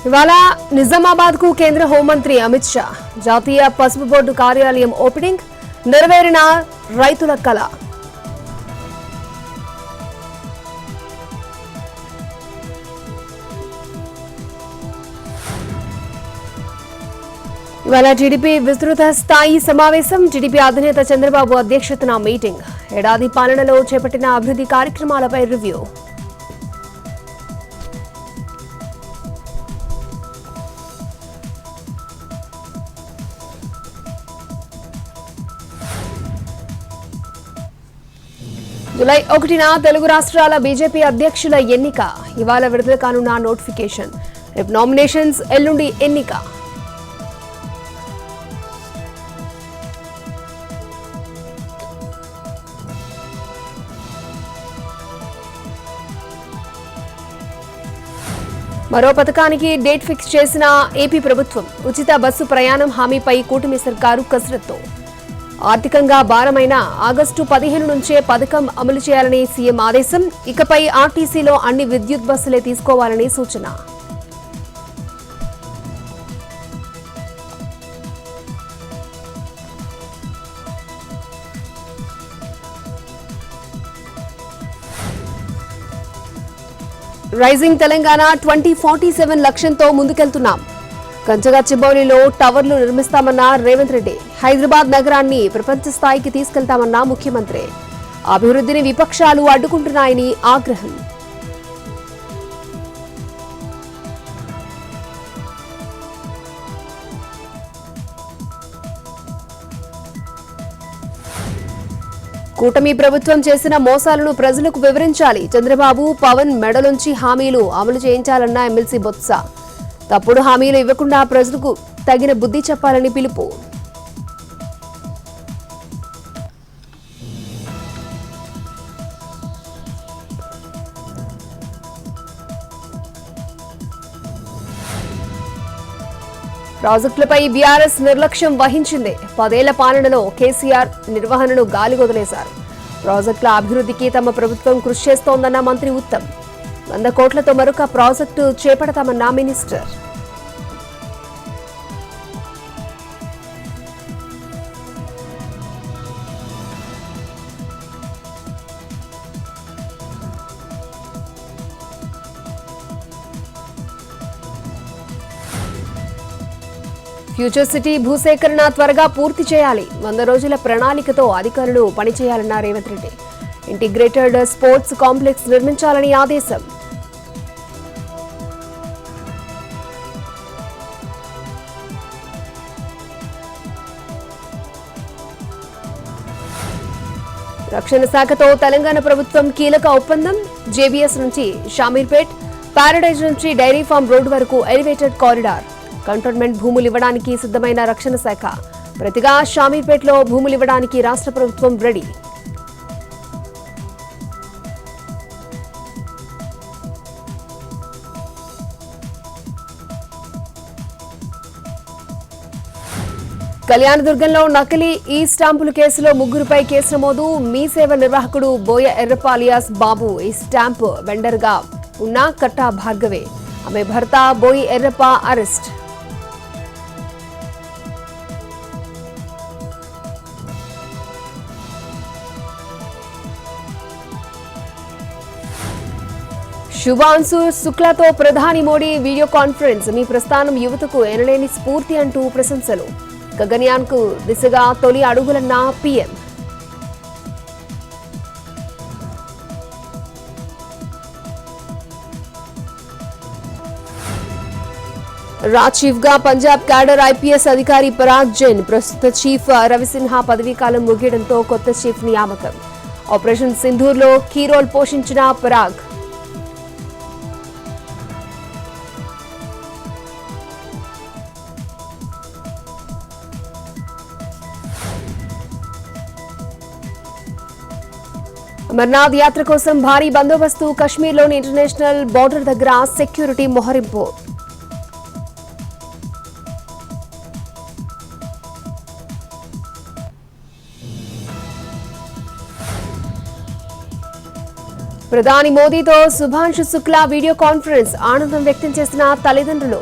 ఇవాళ నిజామాబాద్ కు కేంద్ర హోంమంత్రి అమిత్ షా జాతీయ పసుపు బోర్డు కార్యాలయం ఓపెనింగ్ నెరవేరిన రైతుల కళ. ఇవాళ టీడీపీ విస్తృత స్థాయి సమావేశం. టీడీపీ అధినేత చంద్రబాబు అధ్యక్షతన మీటింగ్. ఏడాది పాలనలో చేపట్టిన అభివృద్ధి కార్యక్రమాలపై రివ్యూ. జూలై 1న తెలుగు రాష్ట్రాల బీజేపీ అధ్యక్షుల ఎన్నిక. ఇవాళ విడుదల కానున్న నోటిఫికేషన్. రేపు నామినేషన్స్, ఎల్లుండి ఎన్నిక. మరో పథకానికి డేట్ ఫిక్స్ చేసిన ఏపీ ప్రభుత్వం. ఉచిత బస్సు ప్రయాణం హామీపై కూటమి సర్కారు కసరత్తు. ఆర్థికంగా భారమైన ఆగస్టు 15 నుంచే పథకం అమలు చేయాలని సీఎం ఆదేశం. ఇకపై ఆర్టీసీలో అన్ని విద్యుత్ బస్సులే తీసుకోవాలని సూచన. రైజింగ్ తెలంగాణ 2047 లక్ష్యంతో ముందుకెళ్తున్నాం. కంచగచ్చిబౌలిలో టవర్లు నిర్మిస్తామన్న రేవంత్ రెడ్డి. హైదరాబాద్ నగరాన్ని ప్రపంచ స్థాయికి తీసుకెళ్తామన్న ముఖ్యమంత్రి. అభివృద్ధిని విపక్షాలు అడ్డుకుంటున్నాయని ఆగ్రహం. కూటమి ప్రభుత్వం చేసిన మోసాలను ప్రజలకు వివరించాలి. చంద్రబాబు, పవన్ మెడలోంచి హామీలు అమలు చేయించాలన్న ఎమ్మెల్సీ బొత్స. తప్పుడు హామీలు ఇవ్వకుండా ప్రజలకు తగిన బుద్ధి చెప్పాలని పిలుపు. ప్రాజెక్టులపై బీఆర్ఎస్ నిర్లక్ష్యం వహించింది. 10 ఏళ్ల పాలనలో కేసీఆర్ నిర్వహణను గాలికొదిలేశారు. ప్రాజెక్టుల అభివృద్ధికి తమ ప్రభుత్వం కృషి చేస్తోందన్న మంత్రి ఉత్తమ్. 100 కోట్లతో మరొక ప్రాజెక్టు చేపడతామన్న మినిస్టర్. ఫ్యూచర్ సిటీ భూసేకరణ త్వరగా పూర్తి చేయాలి. 100 రోజుల ప్రణాళికతో అధికారులు పనిచేయాలన్న Revanth Reddy. Integrated sports complex నిర్మించాలని ఆదేశం. రక్షణ శాఖతో తెలంగాణ ప్రభుత్వం కీలక ఒప్పందం. జేబీఎస్ నుంచి షామీర్పేట్, పారడైజ్ నుంచి డైరీ ఫార్మ్ రోడ్డు వరకు ఎలివేటెడ్ కారిడార్. కంటోన్మెంట్ భూములు ఇవ్వడానికి సిద్ధమైన రక్షణ శాఖ. ప్రతిగా షామీర్పేట్లో భూములు ఇవ్వడానికి రాష్ట్ర ప్రభుత్వం రెడీ. కళ్యాణదుర్గంలో నకిలీ ఈ స్టాంపుల కేసులో 3గురిపై కేసు నమోదు. మీ సేవ నిర్వాహకుడు బోయ ఎర్రప్ప అలియాస్ బాబు ఈ స్టాంపు వెండర్గా ఉన్న కట్టా భార్గవే. ఆమె భర్త బోయి ఎర్రప్ప అరెస్ట్. శుభాంశు శుక్లతో ప్రధాని మోడీ వీడియో కాన్ఫరెన్స్. మీ ప్రస్థానం యువతకు ఎనలేని స్ఫూర్తి అంటూ ప్రశంసలు. గగన్యాన్కు దిశగా తొలి అడుగులన్న పీఎం. రాజ్ గా పంజాబ్ క్యాడర్ ఐపీఎస్ అధికారి పరాగ్ జైన్. ప్రస్తుత చీఫ్ రవిసిన్హా పదవీకాలం ముగియడంతో కొత్త చీఫ్ నియామకం. ఆపరేషన్ సింధూర్లో కీ రోల్ పోషించిన పరాగ్. అమర్నాథ్ యాత్ర కోసం భారీ బందోబస్తు. కశ్మీర్లోని ఇంటర్నేషనల్ బోర్డర్ దగ్గర సెక్యూరిటీ మోహరింపు. ప్రధాని మోదీతో శుభాంశు శుక్లా వీడియో కాన్ఫరెన్స్ ఆనందం వ్యక్తం చేసిన తల్లిదండ్రులు.